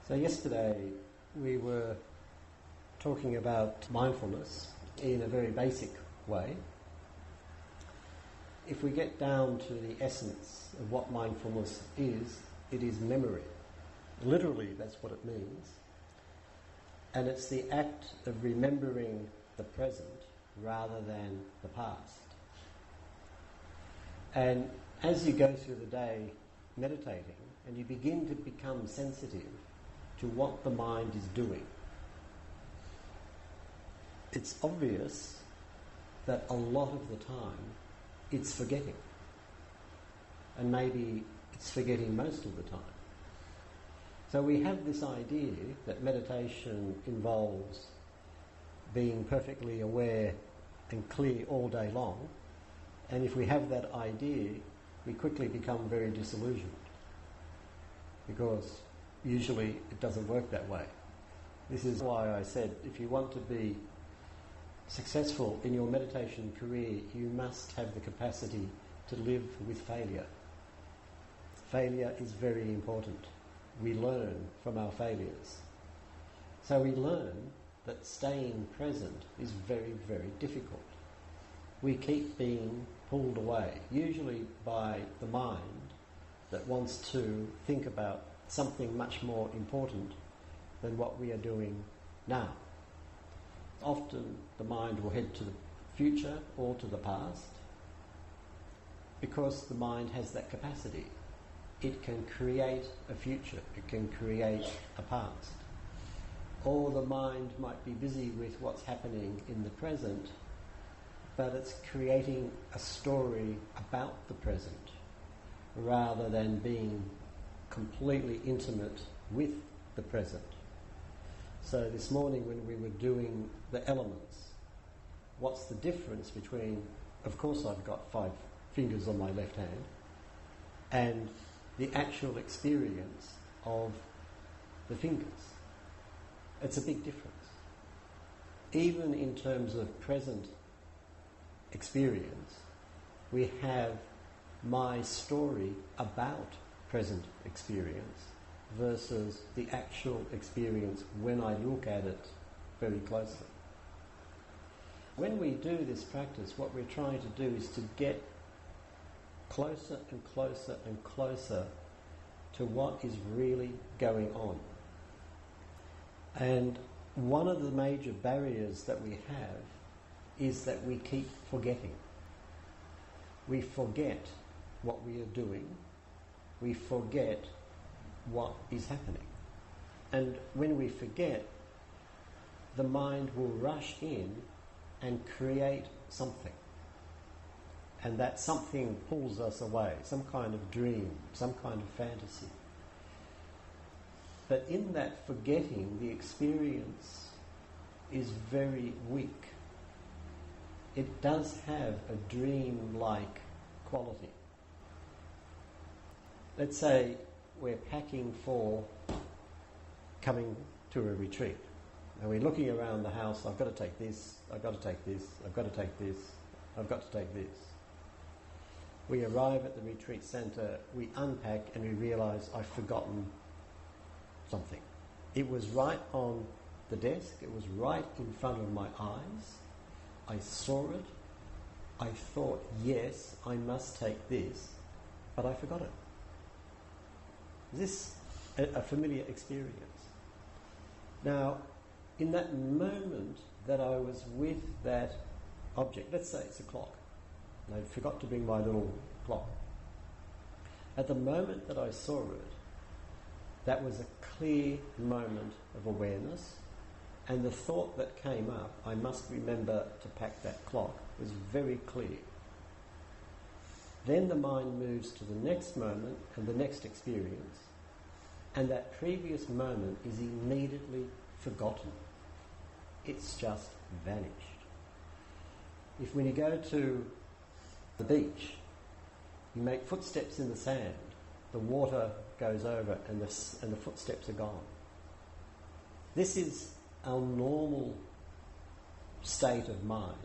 So yesterday we were talking about mindfulness in a very basic way. If we get down to the essence of what mindfulness is, it is memory. Literally, that's what it means. And it's the act of remembering the present rather than the past. And as you go through the day meditating and you begin to become sensitive to what the mind is doing, it's obvious that a lot of the time it's forgetting. And maybe it's forgetting most of the time. So we have this idea that meditation involves being perfectly aware and clear all day long, and if we have that idea, we quickly become very disillusioned, because usually it doesn't work that way. This is why I said if you want to be successful in your meditation career, you must have the capacity to live with failure. Failure is very important. We learn from our failures. So we learn that staying present is very, very difficult. We keep being pulled away, usually by the mind that wants to think about something much more important than what we are doing now. Often the mind will head to the future or to the past because the mind has that capacity. It can create a future, it can create a past. Or the mind might be busy with what's happening in the present, but it's creating a story about the present rather than being completely intimate with the present. So this morning when we were doing the elements, what's the difference between, of course I've got 5 fingers on my left hand, and the actual experience of the fingers? It's a big difference. Even in terms of present experience, we have my story about present experience versus the actual experience when I look at it very closely. When we do this practice, what we're trying to do is to get closer and closer and closer to what is really going on. And one of the major barriers that we have is that we keep forgetting. We forget what we are doing. We forget what is happening. And when we forget, the mind will rush in and create something. And that something pulls us away, some kind of dream, some kind of fantasy. But in that forgetting, the experience is very weak. It does have a dream-like quality. Let's say we're packing for coming to a retreat. And we're looking around the house, I've got to take this, I've got to take this, I've got to take this, I've got to take this. We arrive at the retreat centre, we unpack and we realise I've forgotten something. It was right on the desk, it was right in front of my eyes. I saw it, I thought, yes, I must take this, but I forgot it. Is this a familiar experience? Now, in that moment that I was with that object, let's say it's a clock, and I forgot to bring my little clock. At the moment that I saw it, that was a clear moment of awareness, and the thought that came up, I must remember to pack that clock, was very clear. Then the mind moves to the next moment and the next experience, and that previous moment is immediately forgotten. It's just vanished. If when you go to the beach, you make footsteps in the sand, the water goes over and the footsteps are gone. This is our normal state of mind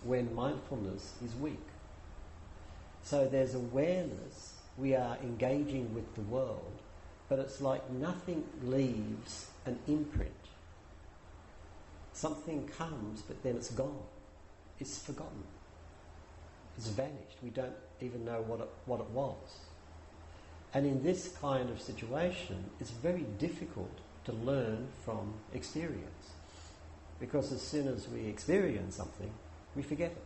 when mindfulness is weak. So there's awareness, we are engaging with the world, but it's like nothing leaves an imprint. Something comes, but then it's gone. It's forgotten. It's vanished. We don't even know what it was. And in this kind of situation, it's very difficult to learn from experience. Because as soon as we experience something, we forget it.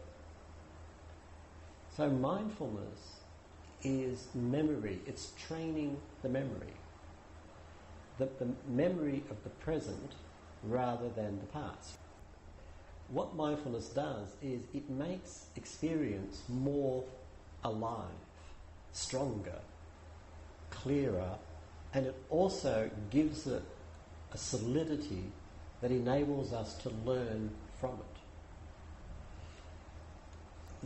So mindfulness is memory. It's training the memory. The memory of the present rather than the past. What mindfulness does is it makes experience more alive, stronger, clearer, and it also gives it a solidity that enables us to learn from it.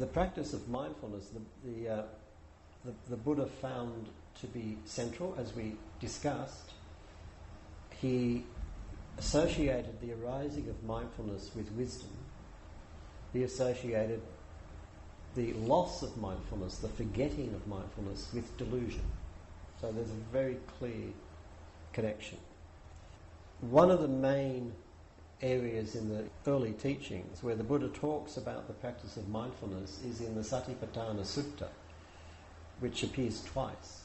The practice of mindfulness, the Buddha found to be central, as we discussed. He associated the arising of mindfulness with wisdom. He associated the loss of mindfulness, the forgetting of mindfulness, with delusion. So there's a very clear connection. One of the main areas in the early teachings where the Buddha talks about the practice of mindfulness is in the Satipaṭṭhāna Sutta, which appears twice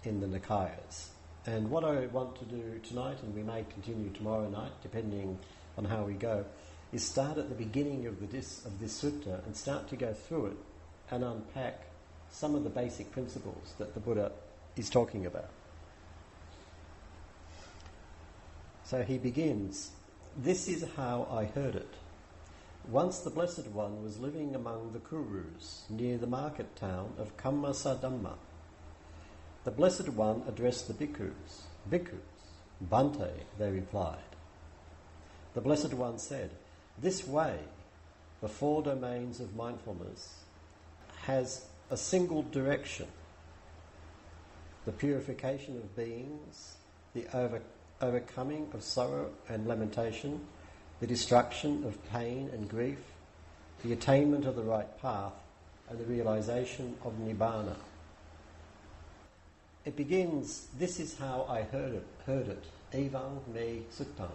in the Nikayas. And what I want to do tonight, and we may continue tomorrow night, depending on how we go, is start at the beginning of this sutta and start to go through it and unpack some of the basic principles that the Buddha is talking about. So he begins, "This is how I heard it. Once the Blessed One was living among the Kurus near the market town of Kammasadhamma. The Blessed One addressed the bhikkhus. Bhikkhus, Bhante, they replied. The Blessed One said, this way, the four domains of mindfulness, has a single direction. The purification of beings, the overcoming of sorrow and lamentation, the destruction of pain and grief, the attainment of the right path, and the realization of Nibbana. It begins, this is how I heard it, Evang me suttam.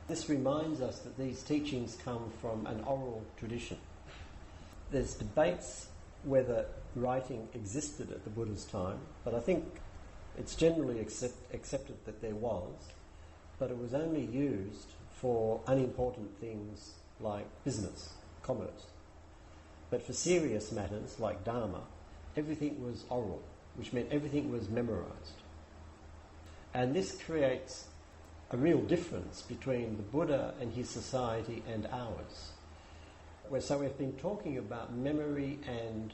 This reminds us that these teachings come from an oral tradition. There's debates whether writing existed at the Buddha's time, but I think it's generally accepted that there was, but it was only used for unimportant things like business, commerce. But for serious matters like Dharma, everything was oral, which meant everything was memorized. And this creates a real difference between the Buddha and his society and ours. So we've been talking about memory and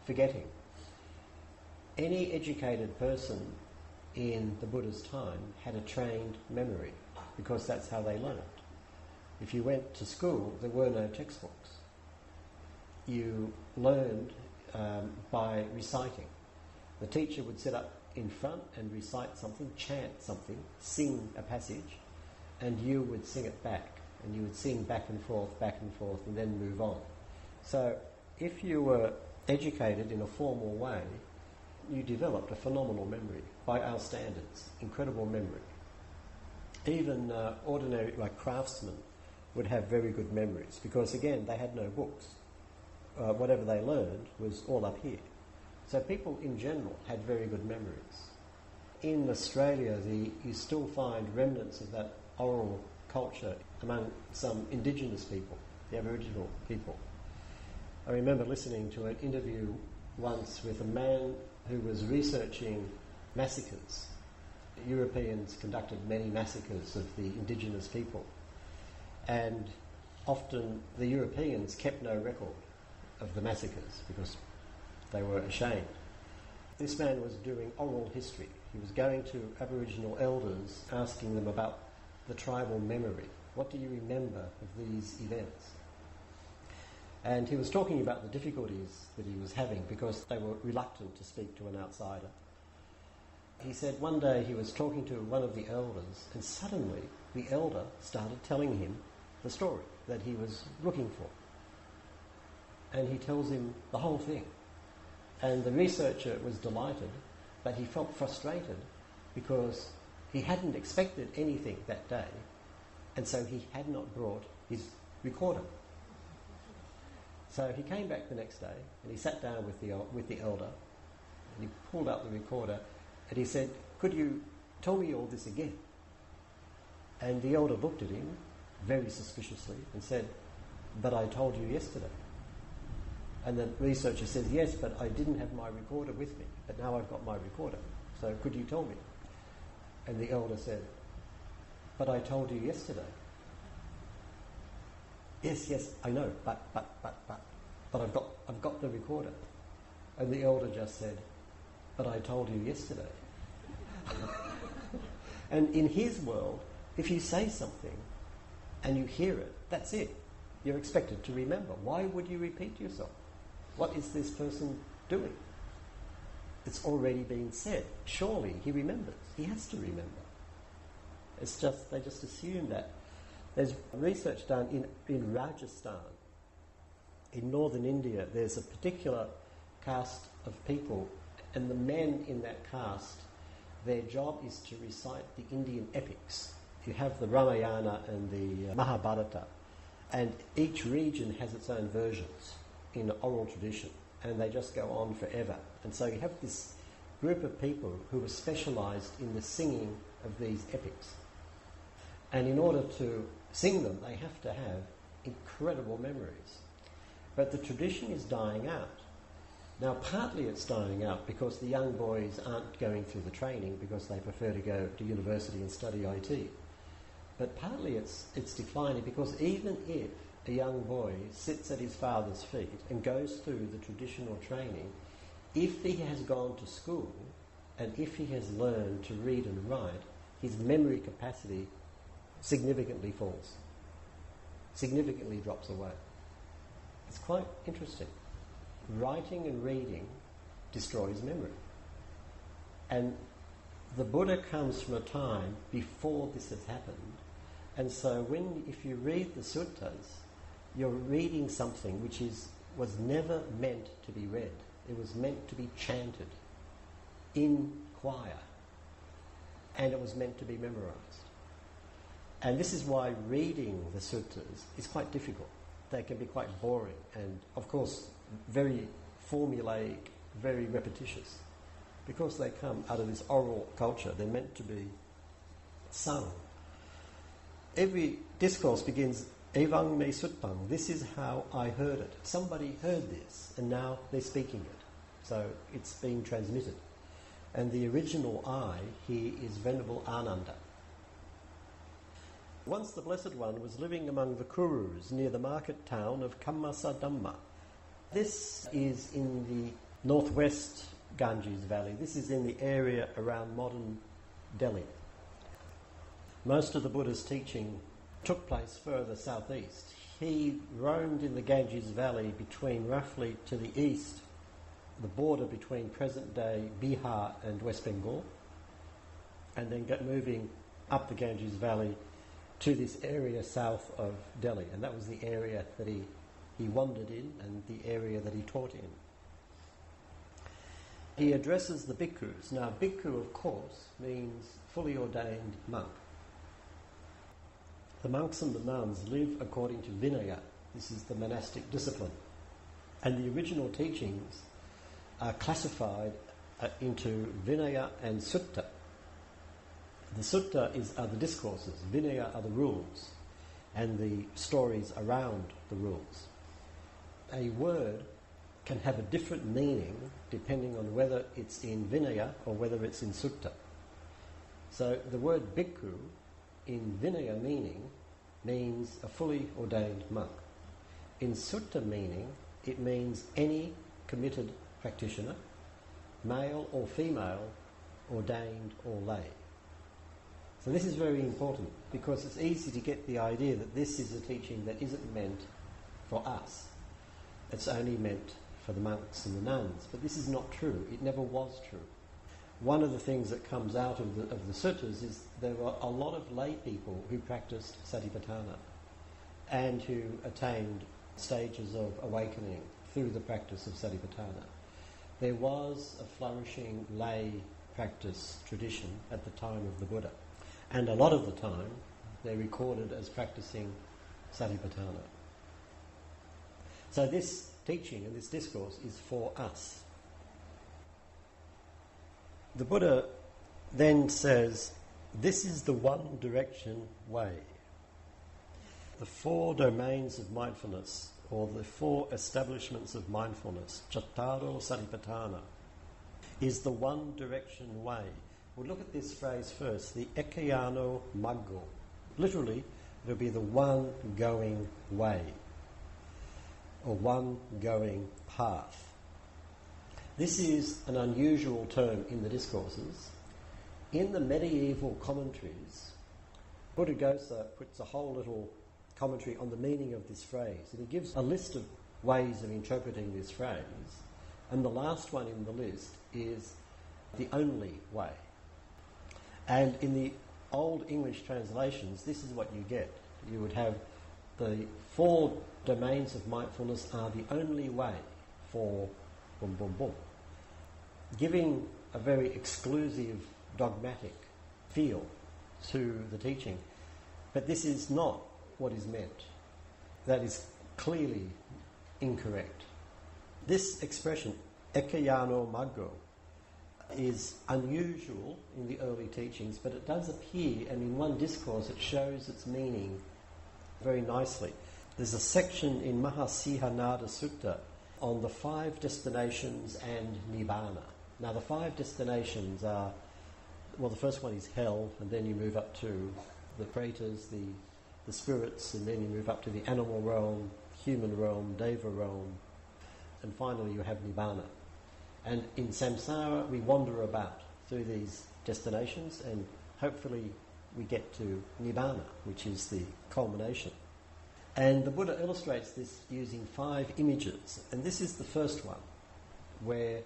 forgetting. Any educated person in the Buddha's time had a trained memory, because that's how they learned. If you went to school, there were no textbooks. You learned by reciting. The teacher would sit up in front and recite something, chant something, sing a passage, and you would sing it back. And you would sing back and forth, and then move on. So if you were educated in a formal way, you developed a phenomenal memory by our standards, incredible memory. Even ordinary, like craftsmen, would have very good memories because, again, they had no books. Whatever they learned was all up here. So people in general had very good memories. In Australia, you still find remnants of that oral culture among some indigenous people, the Aboriginal people. I remember listening to an interview once with a man who was researching massacres. Europeans conducted many massacres of the indigenous people, and often the Europeans kept no record of the massacres because they were ashamed. This man was doing oral history. He was going to Aboriginal elders, asking them about the tribal memory. What do you remember of these events? And he was talking about the difficulties that he was having because they were reluctant to speak to an outsider. He said one day he was talking to one of the elders, and suddenly the elder started telling him the story that he was looking for. And he tells him the whole thing. And the researcher was delighted, but he felt frustrated because He hadn't expected anything that day, and so he had not brought his recorder. So he came back the next day, and he sat down with the elder, and he pulled out the recorder, and he said, "Could you tell me all this again?" And the elder looked at him very suspiciously and said, "But I told you yesterday." And the researcher says, "Yes, but I didn't have my recorder with me, but now I've got my recorder. So could you tell me?" And the elder said, "But I told you yesterday." Yes, I know, but I've got the recorder. And the elder just said, "But I told you yesterday." And in his world, if you say something and you hear it, that's it. You're expected to remember. Why would you repeat yourself? What is this person doing? It's already been said. Surely he remembers. He has to remember. It's just, they just assume that. There's research done in Rajasthan, in northern India. There's a particular caste of people, and the men in that caste, their job is to recite the Indian epics. You have the Ramayana and the Mahabharata, and each region has its own versions in oral tradition, and they just go on forever. And so you have this group of people who are specialised in the singing of these epics. And in order to sing them, they have to have incredible memories. But the tradition is dying out. Now, partly it's dying out because the young boys aren't going through the training because they prefer to go to university and study IT. But partly it's declining because even if a young boy sits at his father's feet and goes through the traditional training, if he has gone to school and if he has learned to read and write, his memory capacity significantly falls, significantly drops away. It's quite interesting. Writing and reading destroys memory. And the Buddha comes from a time before this has happened. And so if you read the suttas, you're reading something which was never meant to be read. It was meant to be chanted in choir. And it was meant to be memorized. And this is why reading the suttas is quite difficult. They can be quite boring and, of course, very formulaic, very repetitious. Because they come out of this oral culture, they're meant to be sung. Every discourse begins, "Evang me sutpang," this is how I heard it. Somebody heard this, and now they're speaking it. So it's being transmitted. And the original I here is Venerable Ananda. Once the Blessed One was living among the Kurus near the market town of Kammasadhamma. This is in the northwest Ganges Valley. This is in the area around modern Delhi. Most of the Buddha's teaching took place further southeast. He roamed in the Ganges Valley between, roughly to the east, the border between present-day Bihar and West Bengal, and then moving up the Ganges Valley to this area south of Delhi. And that was the area that he wandered in and the area that he taught in. He addresses the bhikkhus. Now, bhikkhu, of course, means fully ordained monk. The monks and the nuns live according to Vinaya. This is the monastic discipline. And the original teachings are classified into Vinaya and Sutta. The Sutta are the discourses, Vinaya are the rules, and the stories around the rules. A word can have a different meaning depending on whether it's in Vinaya or whether it's in Sutta. So the word bhikkhu in Vinaya means a fully ordained monk. In Sutta meaning, it means any committed practitioner, male or female, ordained or lay. So this is very important because it's easy to get the idea that this is a teaching that isn't meant for us. It's only meant for the monks and the nuns. But this is not true. It never was true. One of the things that comes out of the suttas is there were a lot of lay people who practiced Satipaṭṭhāna and who attained stages of awakening through the practice of Satipaṭṭhāna. There was a flourishing lay practice tradition at the time of the Buddha. And a lot of the time, they're recorded as practicing Satipaṭṭhāna. So this teaching and this discourse is for us. The Buddha then says, this is the one direction way. The four domains of mindfulness, or the four establishments of mindfulness, Cattaro Satipaṭṭhāna, is the one direction way. We'll look at this phrase first, the Ekayano Maggo. Literally, it'll be the one going way, or one going path. This is an unusual term in the discourses. In the medieval commentaries, Buddhaghosa puts a whole little commentary on the meaning of this phrase, and he gives a list of ways of interpreting this phrase, and the last one in the list is the only way. And in the old English translations, this is what you get. You would have the four domains of mindfulness are the only way for boom, boom, boom, giving a very exclusive, dogmatic feel to the teaching. But this is not what is meant. That is clearly incorrect. This expression, Ekayano Maggo, is unusual in the early teachings, but it does appear, and in one discourse it shows its meaning very nicely. There's a section in Mahasihanada Sutta on the 5 destinations and Nibbana. Now the 5 destinations are, well, the first one is hell, and then you move up to the pretas, the spirits, and then you move up to the animal realm, human realm, deva realm, and finally you have Nibbana. And in samsara we wander about through these destinations, and hopefully we get to Nibbana, which is the culmination. And the Buddha illustrates this using 5 images, and this is the first one, where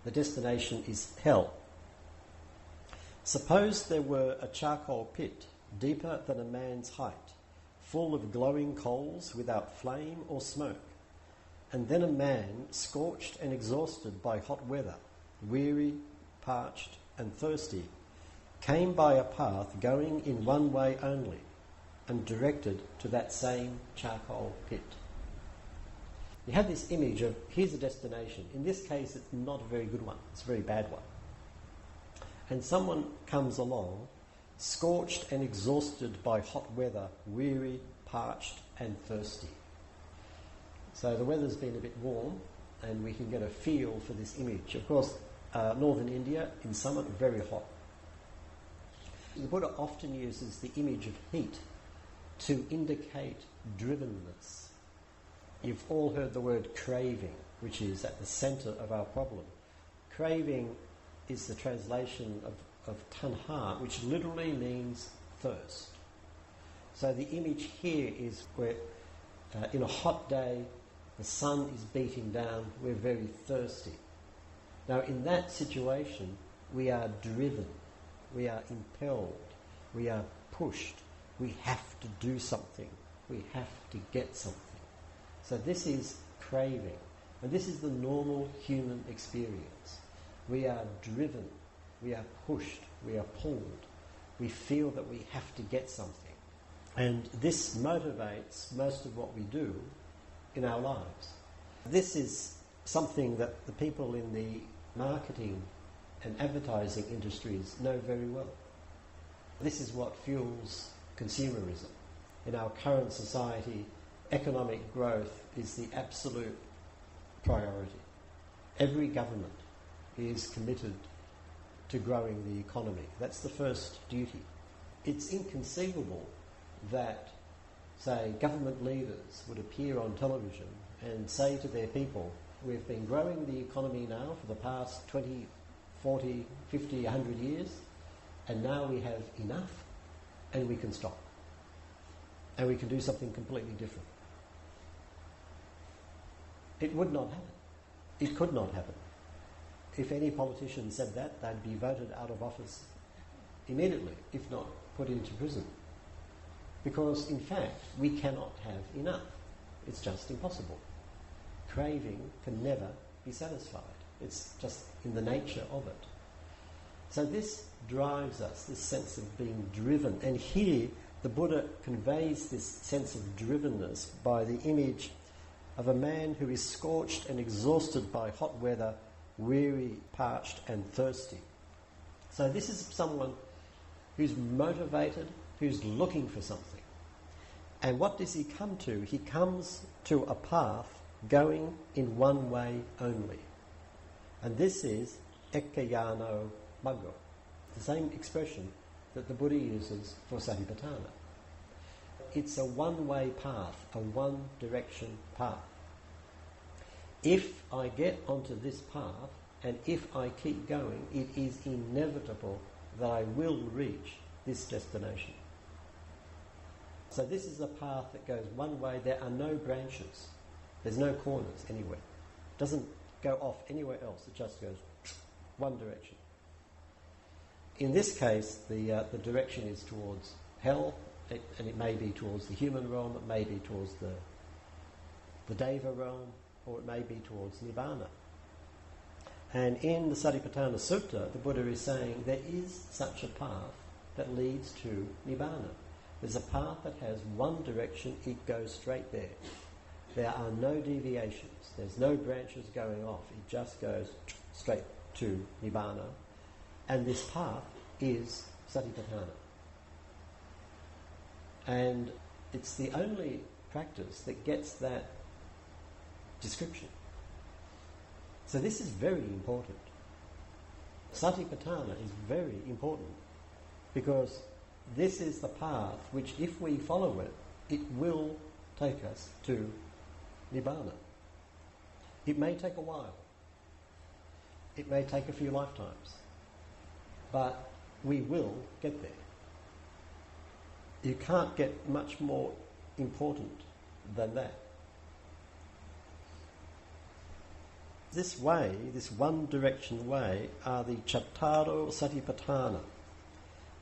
the destination is hell. Suppose there were a charcoal pit deeper than a man's height, full of glowing coals without flame or smoke, and then a man, scorched and exhausted by hot weather, weary, parched and thirsty, came by a path going in one way only, and directed to that same charcoal pit. You have this image of, here's a destination. In this case, it's not a very good one. It's a very bad one. And someone comes along, scorched and exhausted by hot weather, weary, parched and thirsty. So the weather's been a bit warm, and we can get a feel for this image. Of course, northern India, in summer, very hot. The Buddha often uses the image of heat to indicate drivenness. You've all heard the word craving, which is at the centre of our problem. Craving is the translation of tanha, which literally means thirst. So the image here is where in a hot day, the sun is beating down, we're very thirsty. Now in that situation, we are driven, we are impelled, we are pushed, we have to do something, we have to get something. So this is craving, and this is the normal human experience. We are driven, we are pushed, we are pulled, we feel that we have to get something. And this motivates most of what we do in our lives. This is something that the people in the marketing and advertising industries know very well. This is what fuels consumerism. In our current society, economic growth is the absolute priority. Every government is committed to growing the economy. That's the first duty. It's inconceivable that, say, government leaders would appear on television and say to their people, we've been growing the economy now for the past 20, 40, 50, 100 years, and now we have enough and we can stop. And we can do something completely different. It would not happen. It could not happen. If any politician said that, they'd be voted out of office immediately, if not put into prison. Because, in fact, we cannot have enough. It's just impossible. Craving can never be satisfied. It's just in the nature of it. So this drives us, this sense of being driven. And here the Buddha conveys this sense of drivenness by the image of a man who is scorched and exhausted by hot weather, weary, parched and thirsty. So this is someone who's motivated, who's looking for something. And what does he come to? He comes to a path going in one way only. And this is ekkayano maggo, the same expression that the Buddha uses for Satipaṭṭhāna. It's a one-way path, a one-direction path. If I get onto this path, and if I keep going, it is inevitable that I will reach this destination. So this is a path that goes one way. There are no branches. There's no corners anywhere. It doesn't go off anywhere else. It just goes one direction. In this case, the direction is towards hell, and it may be towards the human realm, it may be towards the Deva realm, or it may be towards Nibbana. And in the Satipaṭṭhāna Sutta, the Buddha is saying there is such a path that leads to Nibbana. There's a path that has one direction, it goes straight there. There are no deviations, there's no branches going off, it just goes straight to Nibbana. And this path is Satipaṭṭhāna. And it's the only practice that gets that description. So this is very important. Satipaṭṭhāna is very important because this is the path which, if we follow it, it will take us to Nibbana. It may take a while. It may take a few lifetimes. But we will get there. You can't get much more important than that. This way, this one direction way, are the Cattaro Satipaṭṭhāna.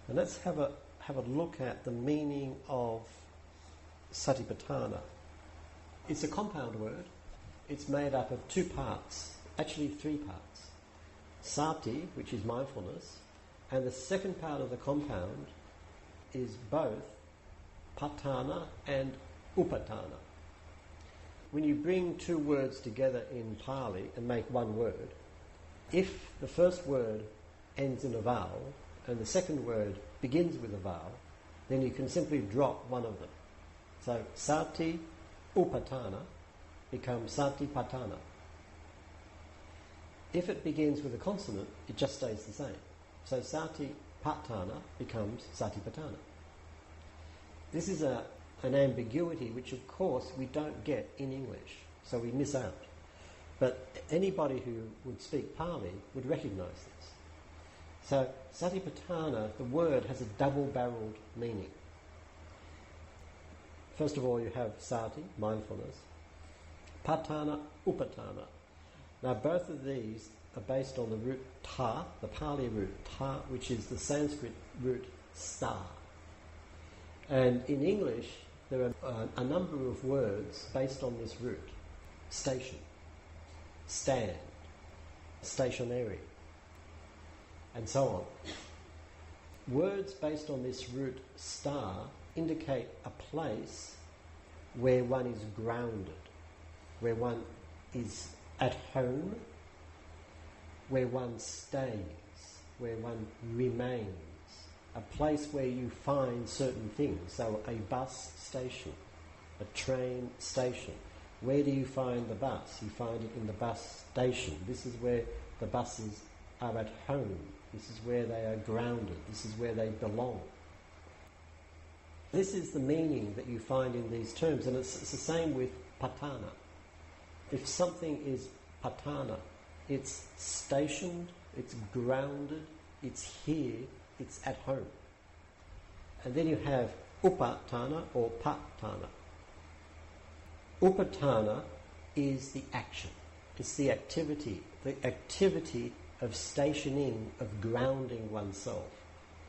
And let's have a look at the meaning of Satipaṭṭhāna. It's a compound word. It's made up of two parts, actually three parts. Sati, which is mindfulness, and the second part of the compound is both Paṭṭhāna and Upaṭhāna. When you bring two words together in Pali and make one word, if the first word ends in a vowel and the second word begins with a vowel, then you can simply drop one of them. So Sati Upaṭhāna becomes Satipaṭṭhāna. If it begins with a consonant, it just stays the same. So Satipaṭṭhāna becomes Satipaṭṭhāna. This is an ambiguity which, of course, we don't get in English, so we miss out. But anybody who would speak Pali would recognise this. So Satipaṭṭhāna, the word, has a double-barrelled meaning. First of all, you have Sati, mindfulness, Paṭṭhāna, Upaṭhāna. Now, both of these are based on the root ta, the Pali root ta, which is the Sanskrit root star. And in English, there are a number of words based on this root. Station, stand, stationary, and so on. Words based on this root star indicate a place where one is grounded, where one is at home, where one stays, where one remains, a place where you find certain things. So a bus station, a train station. Where do you find the bus? You find it in the bus station. This is where the buses are at home. This is where they are grounded. This is where they belong. This is the meaning that you find in these terms, and it's the same with Paṭṭhāna. If something is Paṭṭhāna, it's stationed, it's grounded, it's here, it's at home. And then you have Upaṭhāna or Paṭṭhāna. Upaṭhāna is the action, it's the activity of stationing, of grounding oneself,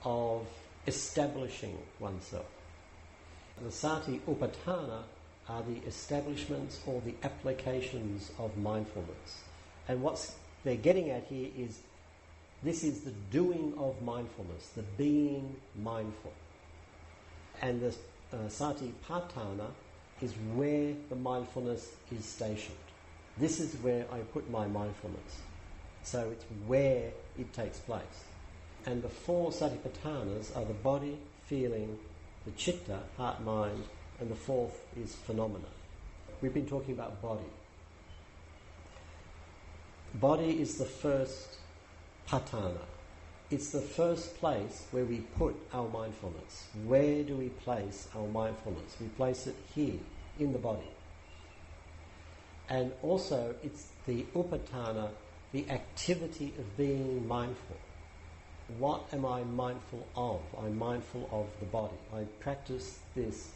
of establishing oneself. The Sati Upaṭhāna are the establishments or the applications of mindfulness. And what they're getting at here is This is the doing of mindfulness, the being mindful. And the Satipaṭṭhāna is where the mindfulness is stationed. This is where I put my mindfulness. So it's where it takes place. And the 4 Satipaṭṭhānas are the body, feeling, the citta, heart, mind, and the 4th is phenomena. We've been talking about body. Body is the first paṭṭhāna. It's the first place where we put our mindfulness. Where do we place our mindfulness? We place it here, in the body. And also, it's the upaṭhāna, the activity of being mindful. What am I mindful of? I'm mindful of the body. I practice this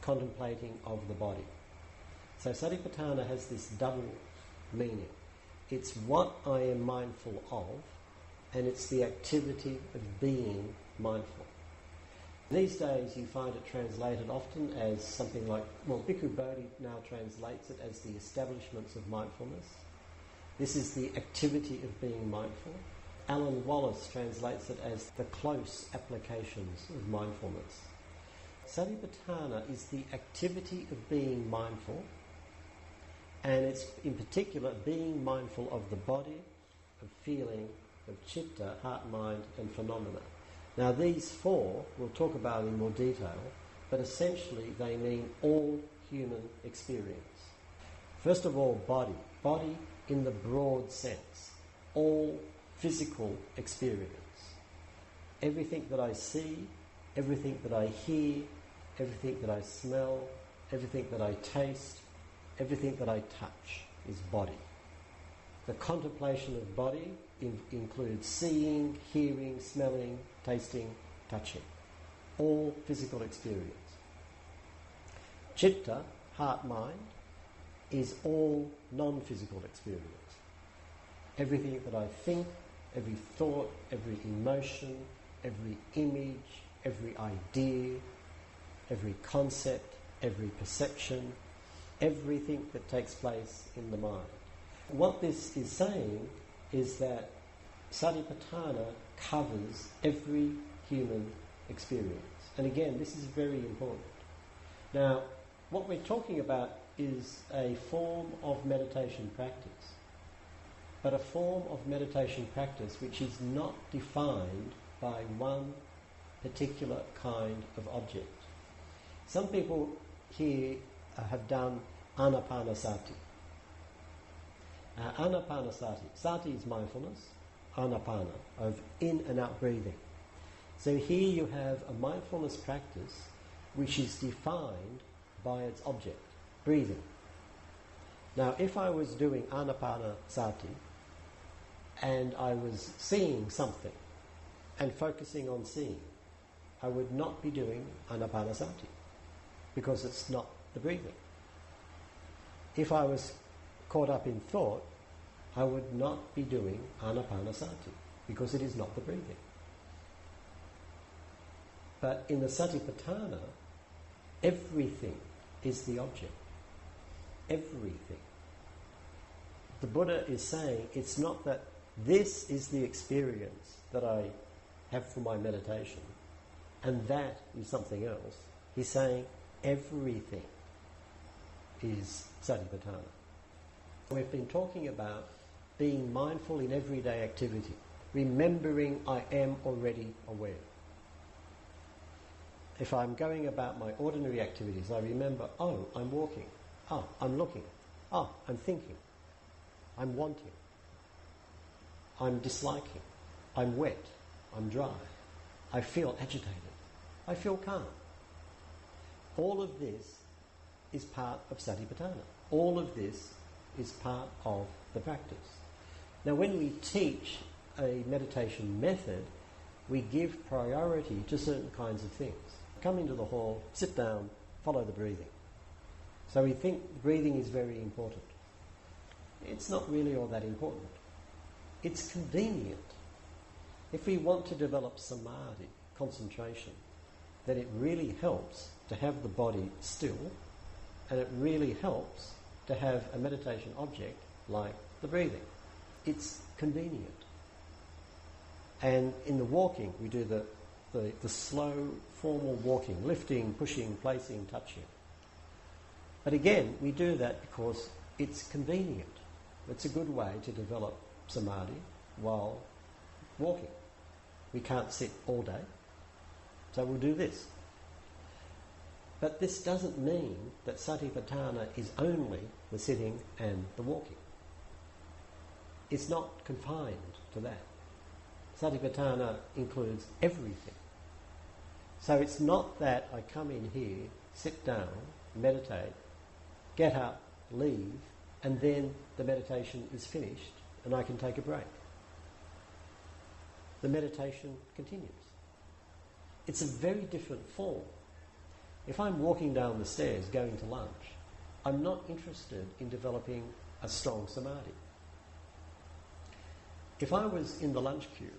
contemplating of the body. So Satipaṭṭhāna has this double meaning. It's what I am mindful of, and it's the activity of being mindful. These days you find it translated often as something like, Bhikkhu Bodhi now translates it as the establishments of mindfulness. This is the activity of being mindful. Alan Wallace translates it as the close applications of mindfulness. Satipaṭṭhāna is the activity of being mindful, and it's in particular being mindful of the body, of feeling, of citta, heart, mind, and phenomena. Now these 4 we'll talk about in more detail, but essentially they mean all human experience. First of all, body. Body in the broad sense. All physical experience. Everything that I see, everything that I hear, everything that I smell, everything that I taste, everything that I touch is body. The contemplation of body includes seeing, hearing, smelling, tasting, touching. All physical experience. Citta, heart, mind, is all non-physical experience. Everything that I think, every thought, every emotion, every image, every idea, every concept, every perception, everything that takes place in the mind. What this is saying is that Satipaṭṭhāna covers every human experience. And again, this is very important. Now, what we're talking about is a form of meditation practice, but a form of meditation practice which is not defined by one particular kind of object. Some people here have done anapanasati. Anapanasati. Sati is mindfulness, anapana, of in and out breathing. So here you have a mindfulness practice which is defined by its object, breathing. Now if I was doing anapanasati and I was seeing something and focusing on seeing, I would not be doing anapanasati because it's not the breathing. If I was caught up in thought, I would not be doing anapanasati because it is not the breathing. But in the Satipaṭṭhāna, everything is the object. Everything. The Buddha is saying it's not that this is the experience that I have for my meditation and that is something else. He's saying everything is Satipaṭṭhāna. We've been talking about being mindful in everyday activity, remembering I am already aware. If I'm going about my ordinary activities, I remember, oh, I'm walking, oh, I'm looking, oh, I'm thinking, I'm wanting, I'm disliking, I'm wet, I'm dry, I feel agitated, I feel calm. All of this is part of Satipaṭṭhāna. All of this is part of the practice. Now when we teach a meditation method, we give priority to certain kinds of things. Come into the hall, sit down, follow the breathing. So we think breathing is very important. It's not really all that important. It's convenient. If we want to develop samadhi, concentration, then it really helps to have the body still, and it really helps to have a meditation object like the breathing. It's convenient. And in the walking, we do the slow, formal walking, lifting, pushing, placing, touching. But again, we do that because it's convenient. It's a good way to develop samadhi while walking. We can't sit all day, so we'll do this. But this doesn't mean that Satipaṭṭhāna is only the sitting and the walking. It's not confined to that. Satipaṭṭhāna includes everything. So it's not that I come in here, sit down, meditate, get up, leave, and then the meditation is finished and I can take a break. The meditation continues. It's a very different form. If I'm walking down the stairs going to lunch, I'm not interested in developing a strong samadhi. If I was in the lunch queue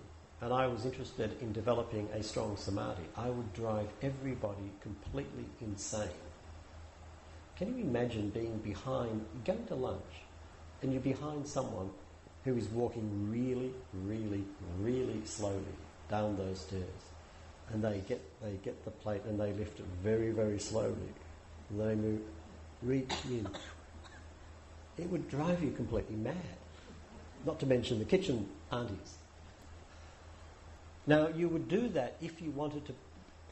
and I was interested in developing a strong samadhi, I would drive everybody completely insane. Can you imagine being going to lunch, and you're behind someone who is walking really, really, really slowly down those stairs, and they get the plate and they lift it very, very slowly, and they reach in. It would drive you completely mad. Not to mention the kitchen aunties. Now, you would do that if you wanted to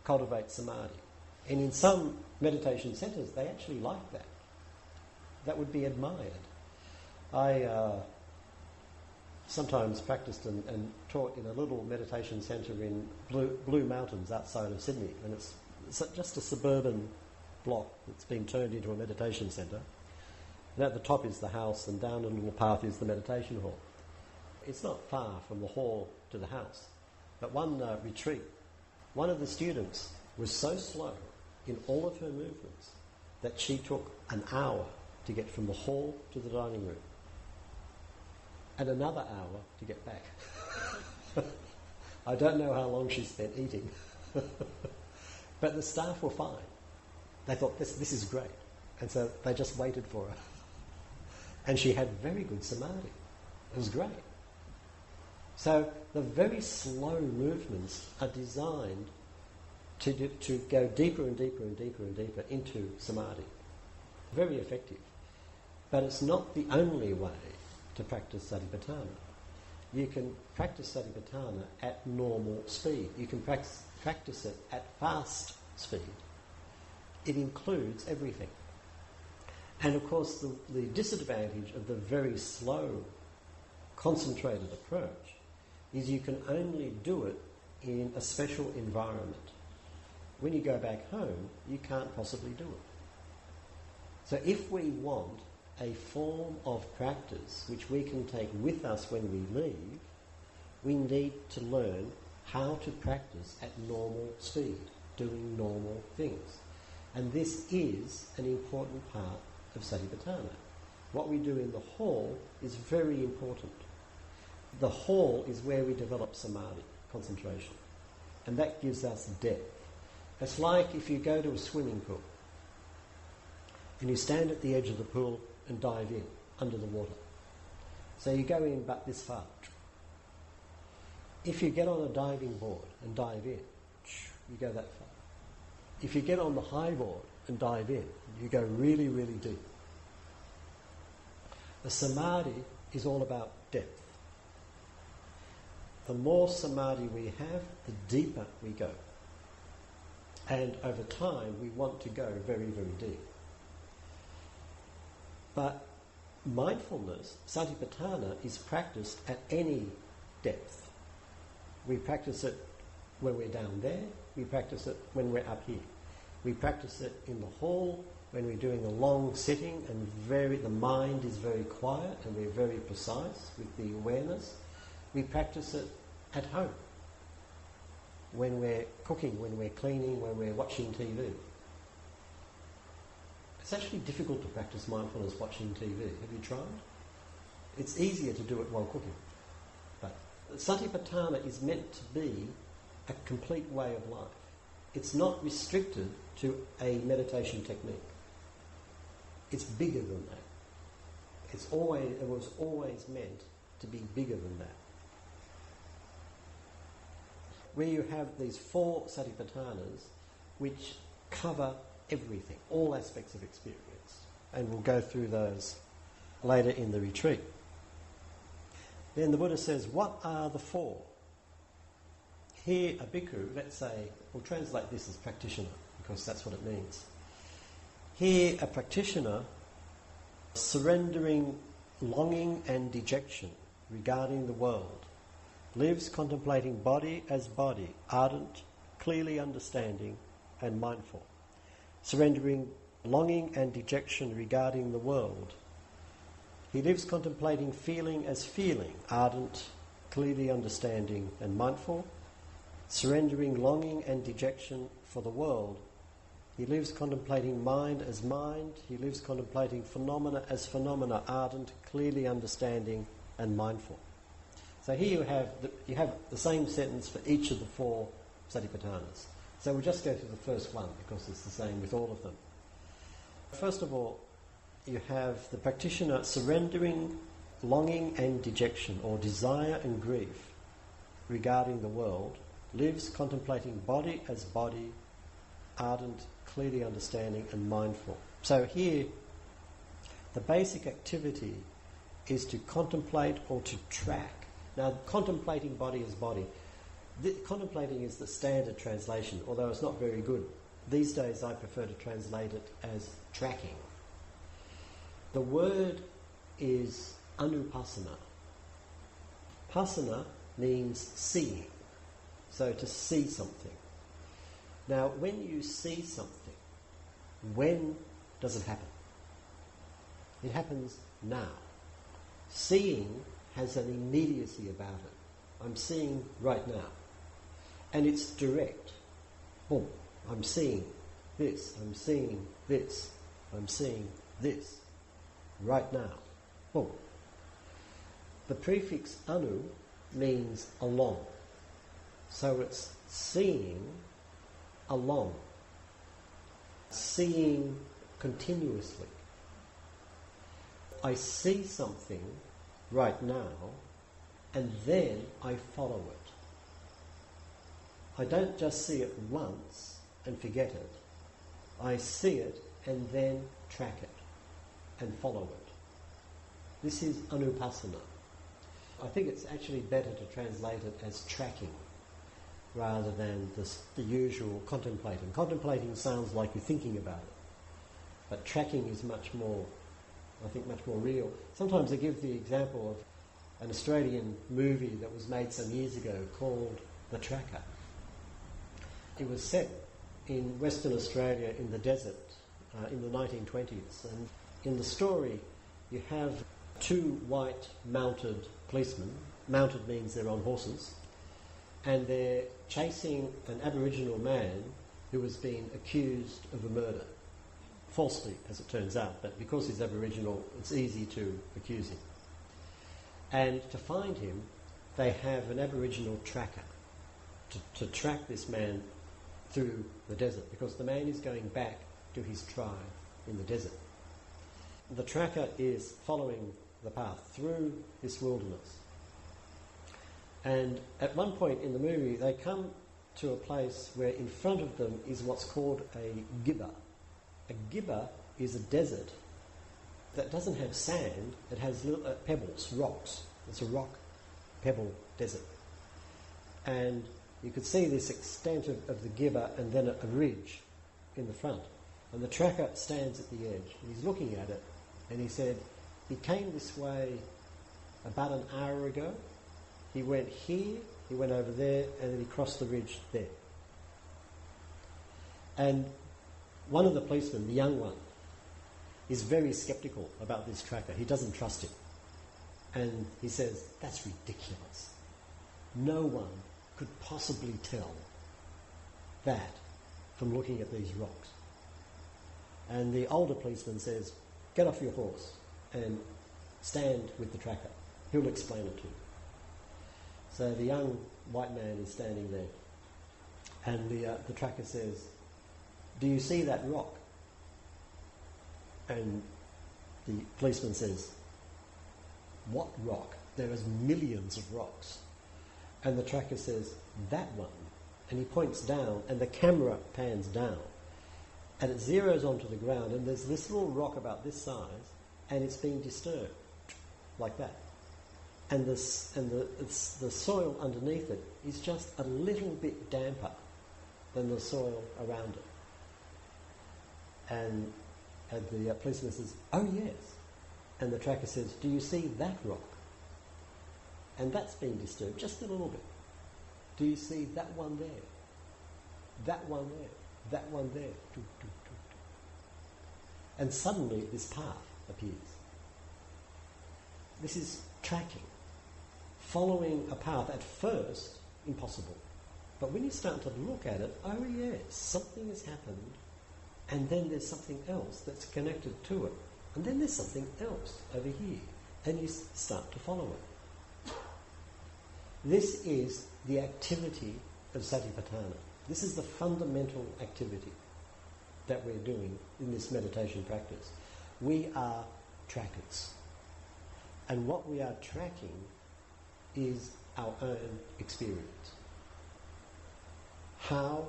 cultivate samadhi. And in some meditation centres, they actually like that. That would be admired. I sometimes practiced and taught in a little meditation centre in Blue Mountains outside of Sydney. And it's just a suburban block that's been turned into a meditation centre. And at the top is the house, and down a little path is the meditation hall. It's not far from the hall to the house. But one retreat, one of the students was so slow in all of her movements that she took an hour to get from the hall to the dining room, and another hour to get back. I don't know how long she spent eating. But the staff were fine. They thought, this is great. And so they just waited for her. And she had very good samadhi. It was great. So the very slow movements are designed to go deeper and deeper and deeper and deeper into samadhi. Very effective. But it's not the only way to practice Satipaṭṭhāna. You can practice Satipaṭṭhāna at normal speed. You can practice it at fast speed. It includes everything. And of course the disadvantage of the very slow, concentrated approach is you can only do it in a special environment. When you go back home, you can't possibly do it. So if we want a form of practice which we can take with us when we leave, we need to learn how to practice at normal speed, doing normal things. And this is an important part of Satipaṭṭhāna. What we do in the hall is very important. The hall is where we develop samadhi, concentration, and that gives us depth. It's like if you go to a swimming pool and you stand at the edge of the pool and dive in under the water. So you go in but this far. If you get on a diving board and dive in, you go that far. If you get on the high board and dive in, you go really, really deep. The samadhi is all about depth. The more samadhi we have, the deeper we go. And over time, we want to go very, very deep. But mindfulness, Satipaṭṭhāna, is practiced at any depth. We practice it when we're down there. We practice it when we're up here. We practice it in the hall when we're doing a long sitting and the mind is very quiet and we're very precise with the awareness. We practice it at home, when we're cooking, when we're cleaning, when we're watching TV. It's actually difficult to practice mindfulness watching TV. Have you tried? It's easier to do it while cooking. But Satipaṭṭhāna is meant to be a complete way of life. It's not restricted to a meditation technique. It's bigger than that. It was always meant to be bigger than that. where you have these 4 Satipaṭṭhānas which cover everything, all aspects of experience. And we'll go through those later in the retreat. Then the Buddha says, what are the 4? Here, a bhikkhu, let's say, we'll translate this as practitioner, because that's what it means. Here, a practitioner surrendering longing and dejection regarding the world, lives contemplating body as body, ardent, clearly understanding and mindful. Surrendering longing and dejection regarding the world, he lives contemplating feeling as feeling, ardent, clearly understanding and mindful. Surrendering longing and dejection for the world, he lives contemplating mind as mind, he lives contemplating phenomena as phenomena, ardent, clearly understanding and mindful. So here you have the same sentence for each of the 4 Satipaṭṭhānas. So we'll just go through the first one because it's the same with all of them. First of all, you have the practitioner surrendering longing and dejection, or desire and grief, regarding the world, lives contemplating body as body, ardent, clearly understanding and mindful. So here, the basic activity is to contemplate or to track. Now, contemplating body as body, contemplating is the standard translation, although it's not very good. These days I prefer to translate it as tracking. The word is anupassana. Passana means seeing, so to see something. Now, when you see something, when does it happen? It happens now. Seeing has an immediacy about it. I'm seeing right now. And it's direct. Boom. I'm seeing this. I'm seeing this. I'm seeing this. Right now. Boom. The prefix anu means along. So it's seeing along. Seeing continuously. I see something right now, and then I follow it. I don't just see it once and forget it. I see it and then track it and follow it. This is anupassana. I think it's actually better to translate it as tracking rather than the usual contemplating. Contemplating sounds like you're thinking about it, but tracking is much more, I think, much more real. Sometimes I give the example of an Australian movie that was made some years ago called The Tracker. It was set in Western Australia in the desert in the 1920s, and in the story you have 2 white mounted policemen. Mounted means they're on horses, and they're chasing an Aboriginal man who has been accused of a murder. Falsely, as it turns out, but because he's Aboriginal, it's easy to accuse him. And to find him, they have an Aboriginal tracker to track this man through the desert, because the man is going back to his tribe in the desert. The tracker is following the path through this wilderness. And at one point in the movie, they come to a place where in front of them is what's called a gibba. A gibba is a desert that doesn't have sand, it has little pebbles, rocks. It's a rock pebble desert. And you could see this extent of the gibba and then a ridge in the front. And the tracker stands at the edge and he's looking at it, and he said, he came this way about an hour ago. He went here, he went over there, and then he crossed the ridge there. And one of the policemen, the young one, is very sceptical about this tracker. He doesn't trust it. And he says, that's ridiculous. No one could possibly tell that from looking at these rocks. And the older policeman says, get off your horse and stand with the tracker. He'll explain it to you. So the young white man is standing there. And the tracker says, do you see that rock? And the policeman says, what rock? There is millions of rocks. And the tracker says, that one. and he points down, and the camera pans down, and it zeroes onto the ground, and there's this little rock about this size, and it's being disturbed, like that. And the soil underneath it is just a little bit damper than the soil around it. And the policeman says, "Oh yes." And the tracker says, "Do you see that rock? And that's been disturbed just a little bit. Do you see that one there? That one there? That one there?" And suddenly this path appears. This is tracking. Following a path, at first, impossible. But when you start to look at it, oh yes, something has happened, and then there's something else that's connected to it. And then there's something else over here, and you start to follow it. This is the activity of Satipaṭṭhāna. This is the fundamental activity that we're doing in this meditation practice. We are trackers. And what we are tracking is our own experience. How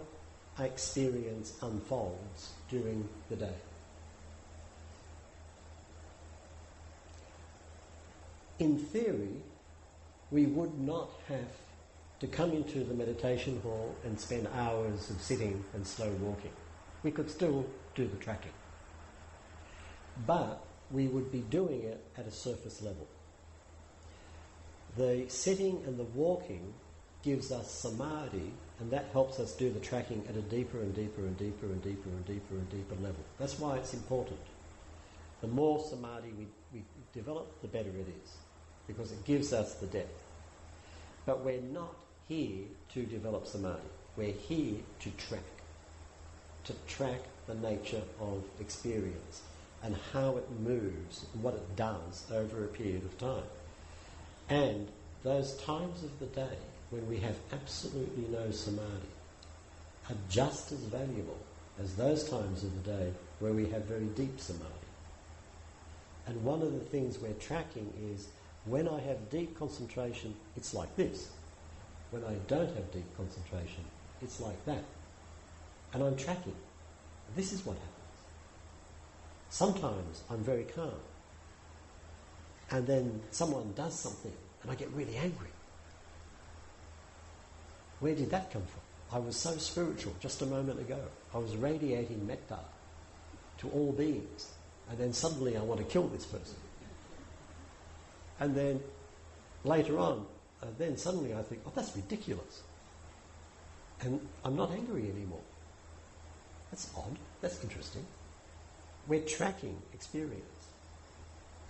our experience unfolds during the day. In theory, we would not have to come into the meditation hall and spend hours of sitting and slow walking. We could still do the tracking. But we would be doing it at a surface level. The sitting and the walking gives us samadhi, and that helps us do the tracking at a deeper and deeper and deeper and deeper and deeper and deeper level. That's why it's important. The more samadhi we develop, the better it is, because it gives us the depth. But we're not here to develop samadhi. We're here to track the nature of experience and how it moves and what it does over a period of time. And those times of the day when we have absolutely no samadhi are just as valuable as those times of the day where we have very deep samadhi. And one of the things we're tracking is, when I have deep concentration, it's like this. When I don't have deep concentration, it's like that. And I'm tracking. This is what happens. Sometimes I'm very calm, and then someone does something and I get really angry. Where did that come from? I was so spiritual just a moment ago. I was radiating metta to all beings, and then suddenly I want to kill this person. And then later on, then suddenly I think, oh, that's ridiculous. And I'm not angry anymore. That's odd. That's interesting. We're tracking experience.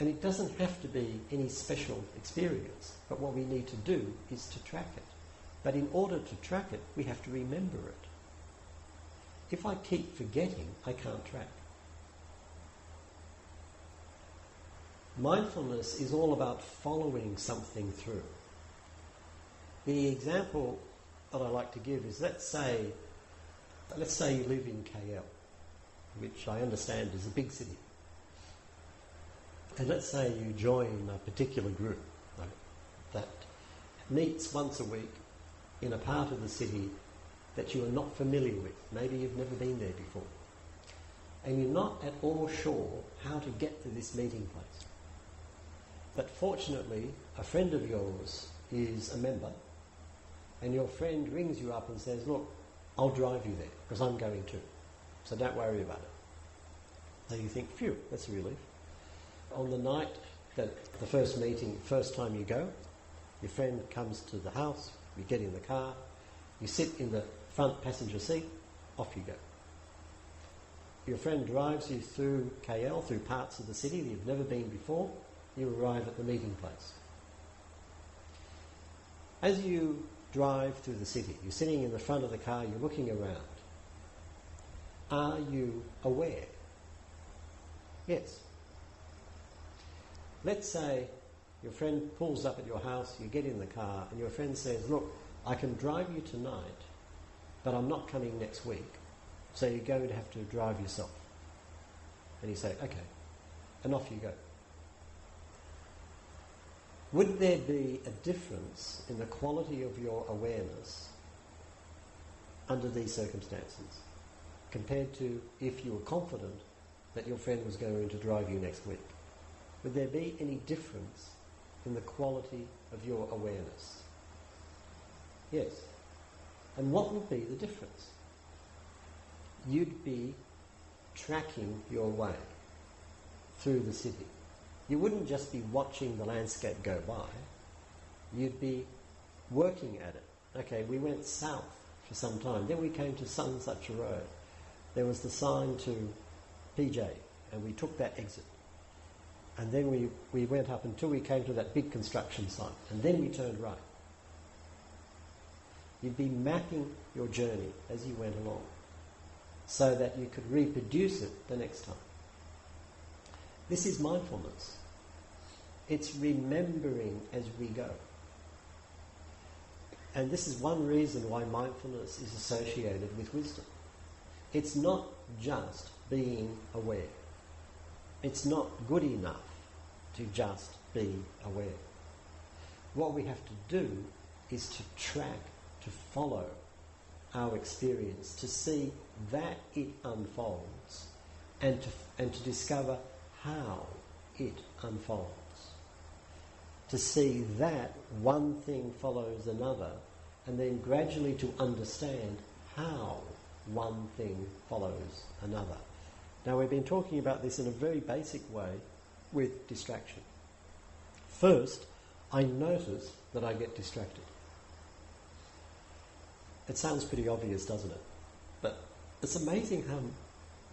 And it doesn't have to be any special experience, but what we need to do is to track it. But in order to track it, we have to remember it. If I keep forgetting, I can't track. Mindfulness is all about following something through. The example that I like to give is, let's say you live in KL, which I understand is a big city. And let's say you join a particular group that meets once a week in a part of the city that you are not familiar with. Maybe you've never been there before. And you're not at all sure how to get to this meeting place. But fortunately, a friend of yours is a member, and your friend rings you up and says, look, I'll drive you there, because I'm going too. So don't worry about it. So you think, phew, that's a relief. On the night that the first time you go, your friend comes to the house, you get in the car, you sit in the front passenger seat, off you go. Your friend drives you through KL, through parts of the city that you've never been before. You arrive at the meeting place. As you drive through the city, you're sitting in the front of the car, you're looking around. Are you aware? Yes. Let's say your friend pulls up at your house, you get in the car, and your friend says, look, I can drive you tonight, but I'm not coming next week, so you're going to have to drive yourself. And you say, okay, and off you go. Would there be a difference in the quality of your awareness under these circumstances compared to if you were confident that your friend was going to drive you next week? Would there be any difference in the quality of your awareness? Yes. And what would be the difference? You'd be tracking your way through the city. You wouldn't just be watching the landscape go by. You'd be working at it. Okay, we went south for some time. Then we came to such a road. There was the sign to PJ, and we took that exit. And then we went up until we came to that big construction site, and then we turned right. You'd be mapping your journey as you went along so that you could reproduce it the next time. This is mindfulness. It's remembering as we go. And this is one reason why mindfulness is associated with wisdom. It's not just being aware. It's not good enough to just be aware. What we have to do is to track, to follow our experience, to see that it unfolds, and to discover how it unfolds. To see that one thing follows another, and then gradually to understand how one thing follows another. Now, we've been talking about this in a very basic way with distraction. First, I notice that I get distracted. It sounds pretty obvious, doesn't it? But it's amazing how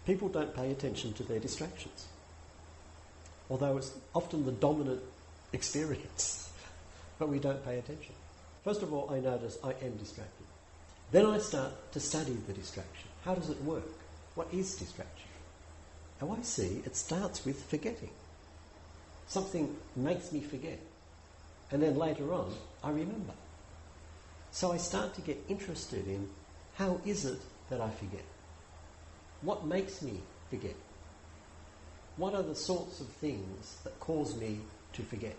people don't pay attention to their distractions, although it's often the dominant experience, but we don't pay attention. First of all, I notice I am distracted. Then I start to study the distraction. How does it work? What is distraction? And I see it starts with forgetting. Something makes me forget. And then later on, I remember. So I start to get interested in how is it that I forget? What makes me forget? What are the sorts of things that cause me to forget?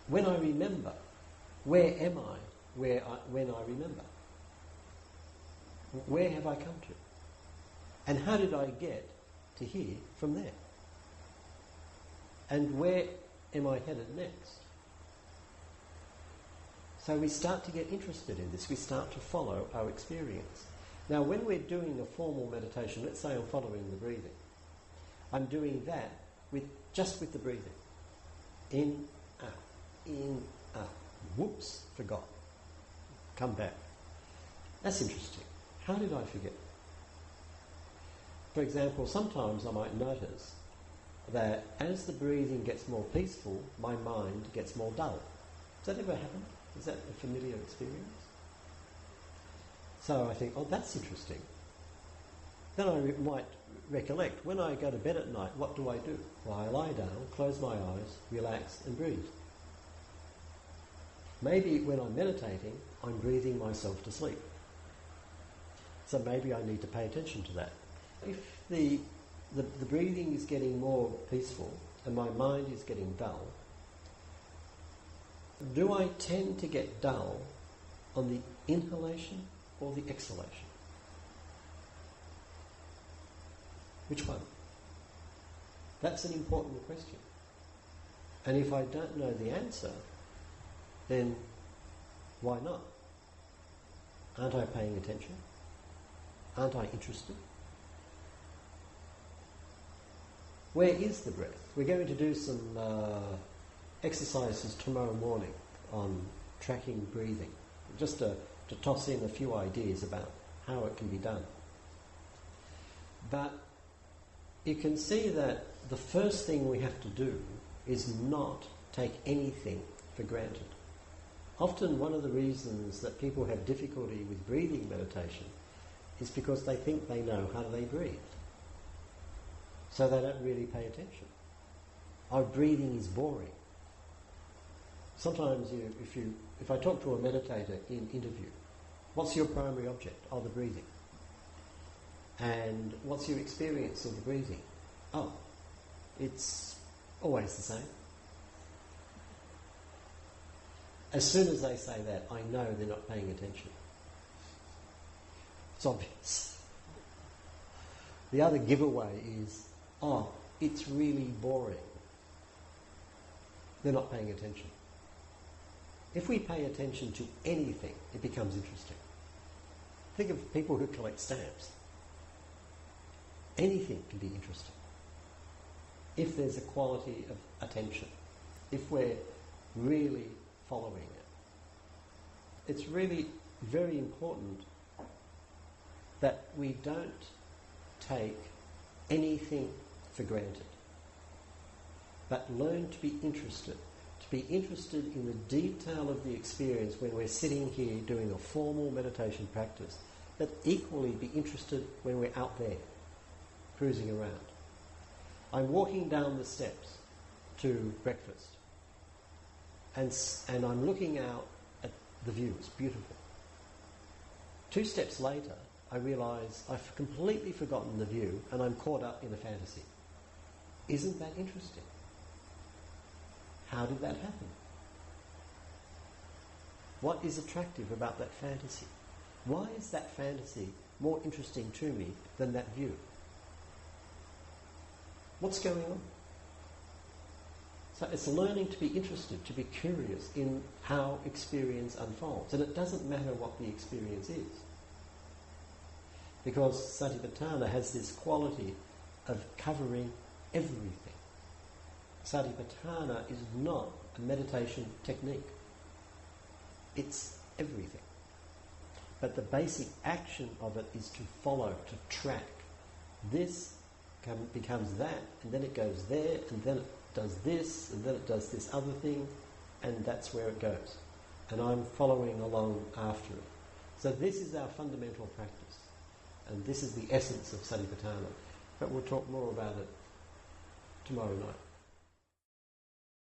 When I remember, where am I when I remember? Where have I come to? And how did I get to here from there? And where am I headed next? So we start to get interested in this. We start to follow our experience. Now, when we're doing a formal meditation, let's say I'm following the breathing, I'm doing that just with the breathing. In, out. Whoops, forgot. Come back. That's interesting. How did I forget? For example, sometimes I might notice that as the breathing gets more peaceful, my mind gets more dull. Does that ever happen? Is that a familiar experience? So I think, oh, that's interesting. Then I might recollect, when I go to bed at night, what do? Well, I lie down, close my eyes, relax and breathe. Maybe when I'm meditating, I'm breathing myself to sleep. So maybe I need to pay attention to that. If the breathing is getting more peaceful and my mind is getting dull, do I tend to get dull on the inhalation or the exhalation? Which one? That's an important question. And if I don't know the answer, then why not? Aren't I paying attention? Aren't I interested? Where is the breath? We're going to do some exercises tomorrow morning on tracking breathing, just to toss in a few ideas about how it can be done. But you can see that the first thing we have to do is not take anything for granted. Often one of the reasons that people have difficulty with breathing meditation is because they think they know how they breathe. So they don't really pay attention. Our breathing is boring. Sometimes if I talk to a meditator in interview, what's your primary object? Oh, the breathing. And what's your experience of the breathing? Oh, it's always the same. As soon as they say that, I know they're not paying attention. It's obvious. The other giveaway is, oh, it's really boring. They're not paying attention. If we pay attention to anything, it becomes interesting. Think of people who collect stamps. Anything can be interesting if there's a quality of attention, if we're really following it. It's really very important that we don't take anything for granted, but learn to be interested. To be interested in the detail of the experience when we're sitting here doing a formal meditation practice, but equally be interested when we're out there, cruising around. I'm walking down the steps to breakfast, and I'm looking out at the view. It's beautiful. 2 steps later, I realise I've completely forgotten the view and I'm caught up in a fantasy. Isn't that interesting? How did that happen? What is attractive about that fantasy? Why is that fantasy more interesting to me than that view? What's going on? So it's learning to be interested, to be curious in how experience unfolds. And it doesn't matter what the experience is. Because Satipaṭṭhāna has this quality of covering everything. Satipaṭṭhāna is not a meditation technique. It's everything. But the basic action of it is to follow, to track. This becomes that, and then it goes there, and then it does this, and then it does this other thing, and that's where it goes. And I'm following along after it. So this is our fundamental practice, and this is the essence of Satipaṭṭhāna. But we'll talk more about it tomorrow night.